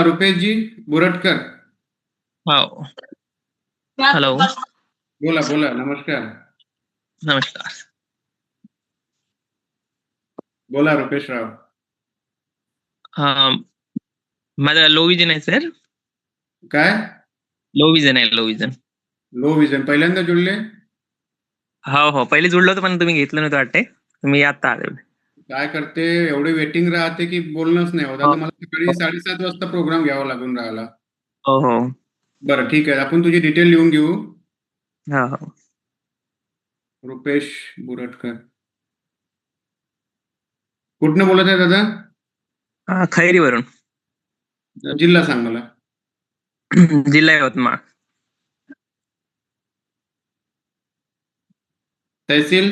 रुपेश जी बुरटकर. हो. हॅलो. बोला बोला. नमस्कार. नमस्कार. बोला रुपेश राव. माझा लो विजन आहे सर. काय लो विजन आहे. Low vision. लो विजन पहिल्यांदा जुळले? हो पहिले जुळलं होतं पण तुम्ही घेतलं नव्हतं वाटते. तुम्ही आता आले. काय करते एवढे वेटिंग राहते की बोलणंच नाही होत. आता मला सकाळी 7:30 वाजता प्रोग्राम घ्यावा लागून राहिला. हो. बरं ठीक आहे, आपण तुझी डिटेल लिहून घेऊ. हो. रुपेश बुरटकर. कुठनं बोलत आहे दादा? खैरीवरून. जिल्हा सांग मला. जिल्हा यवतमाळ. तहसील?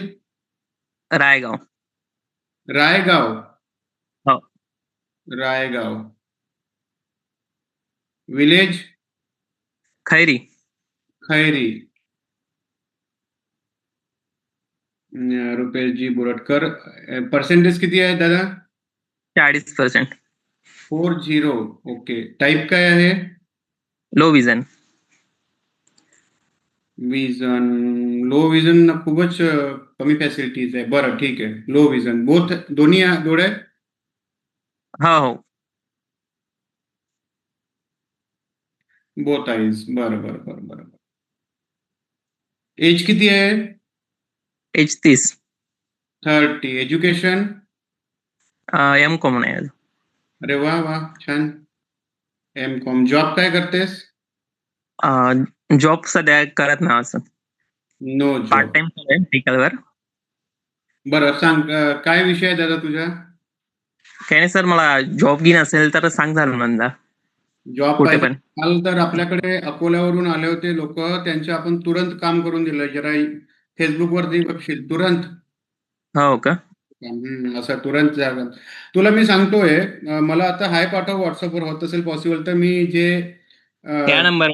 रायगाव. रायगाव. हो. रायगाव. विलेज? खैरी. खैरी. रुपेश जी बुरटकर. पर्सेंटेज किती आहे दादा? 40%. 40. ओके. टाईप काय आहे? Low vision. Vision. Low vision खूपच कमी फॅसिलिटीज आहे. बरं ठीक आहे. लो विजन बोथ दोन्ही डोळे? हो. Both eyes. बरं. एज किती आहे? एज 30. 30. एज्युकेशन? M.Com आहे. अरे वा छान. M.Com. जॉब काय करतेस? जॉब सध्या करत नाही असं. No part job. टाइम मेडिकलवर. बरं सांग, काय विषय आहे दादा तुझा? काही नाही सर, मला जॉब घेईन असेल तर सांग झालं नंदा. जॉब कुठे पाहिजे. पण. काल तर आपल्याकडे अकोल्यावरून आले होते लोक, त्यांचे आपण तुरंत काम करून दिलं. जरा फेसबुकवरती बघशील तुरंत. हो का? असं तुरंत जागा. तुला मी सांगतोय, मला आता हाय पाठव व्हॉट्सअपवर, होत असेल पॉसिबल तर. मी जे त्या नंबर.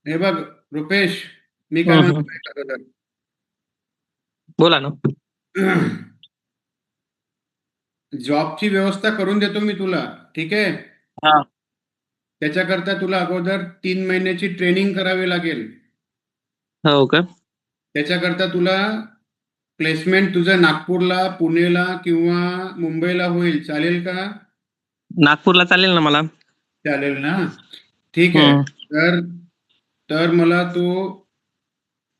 हे बघ रुपेश, मी काय म्हणतो बोला ना. जॉबची व्यवस्था करून देतो मी तुला, ठीक आहे? हा. त्याच्याकरता तुला अगोदर 3 महिन्याची ट्रेनिंग करावी लागेल. हो का? त्याच्याकरता तुला प्लेसमेंट तुझं नागपूरला, पुणेला किंवा मुंबईला होईल. चालेल का? नागपूरला चालेल ना मला. चालेल ना? ठीक आहे. तर मला तू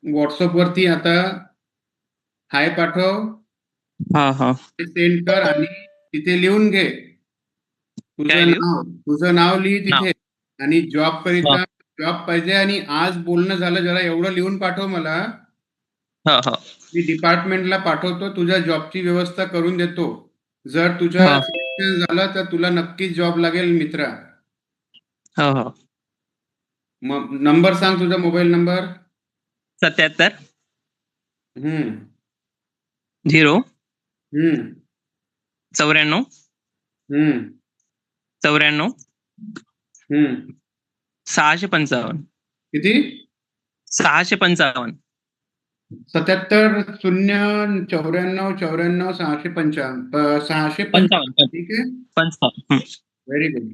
व्हॉट्सअपवरती आता हाय पाठव. हा. सेंड कर आणि तिथे लिहून घे तुझं नाव लिही तिथे. आणि जॉब करिता जॉब पाहिजे. आणि आज बोलणं झालं, जरा एवढं लिहून पाठव मला. मी डिपार्टमेंटला पाठवतो, तुझ्या जॉबची व्यवस्था करून देतो. जर तुझा सिलेक्शन झालं तर तुला नक्कीच जॉब लागेल मित्रा. हो. नंबर सांग, तुझा मोबाईल नंबर. 77 0 94 94 655. किती? 655. 77 0 94 94 655. 655. ठीक आहे. 55. Very good.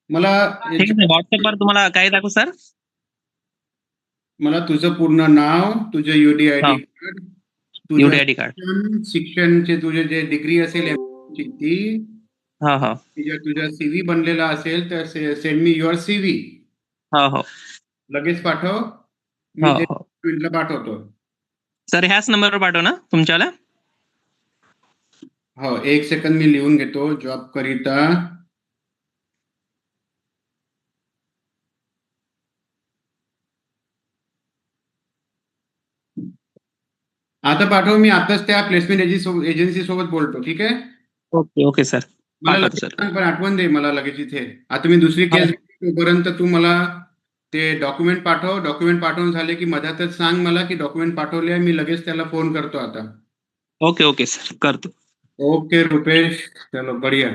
मला व्हॉट्सअपवर तुम्हाला काय दाखवू सर? मला तुझं पूर्ण नाव, तुझं UDID कार्ड, UDID कार्ड, शिक्षणचे तुझे जे डिग्री असेल ती, तुझा CV बनलेला असेल तर सेंड मी युअर CV. हो. लगेच पाठव. मी ते पाठवतो. सर ह्याच नंबरवर पाठव ना तुमच्याला? हो, 1 सेकंद मी लिहून घेतो. जॉब करिता आता पाठव. मी आताच त्या प्लेसमेंट एजन्सी सोबत बोलतो, ठीक आहे? Okay sir. मला पण आठवण दे मला लगेच इथे. आता मी दुसरी केस पर्यंत तू मला ते डॉक्युमेंट पाठव. डॉक्युमेंट पाठवून झाले की मधातच सांग मला की डॉक्युमेंट पाठवले. मी लगेच त्याला फोन करतो आता. ओके सर, करतो. ओके रुपेश, चलो बढ़िया.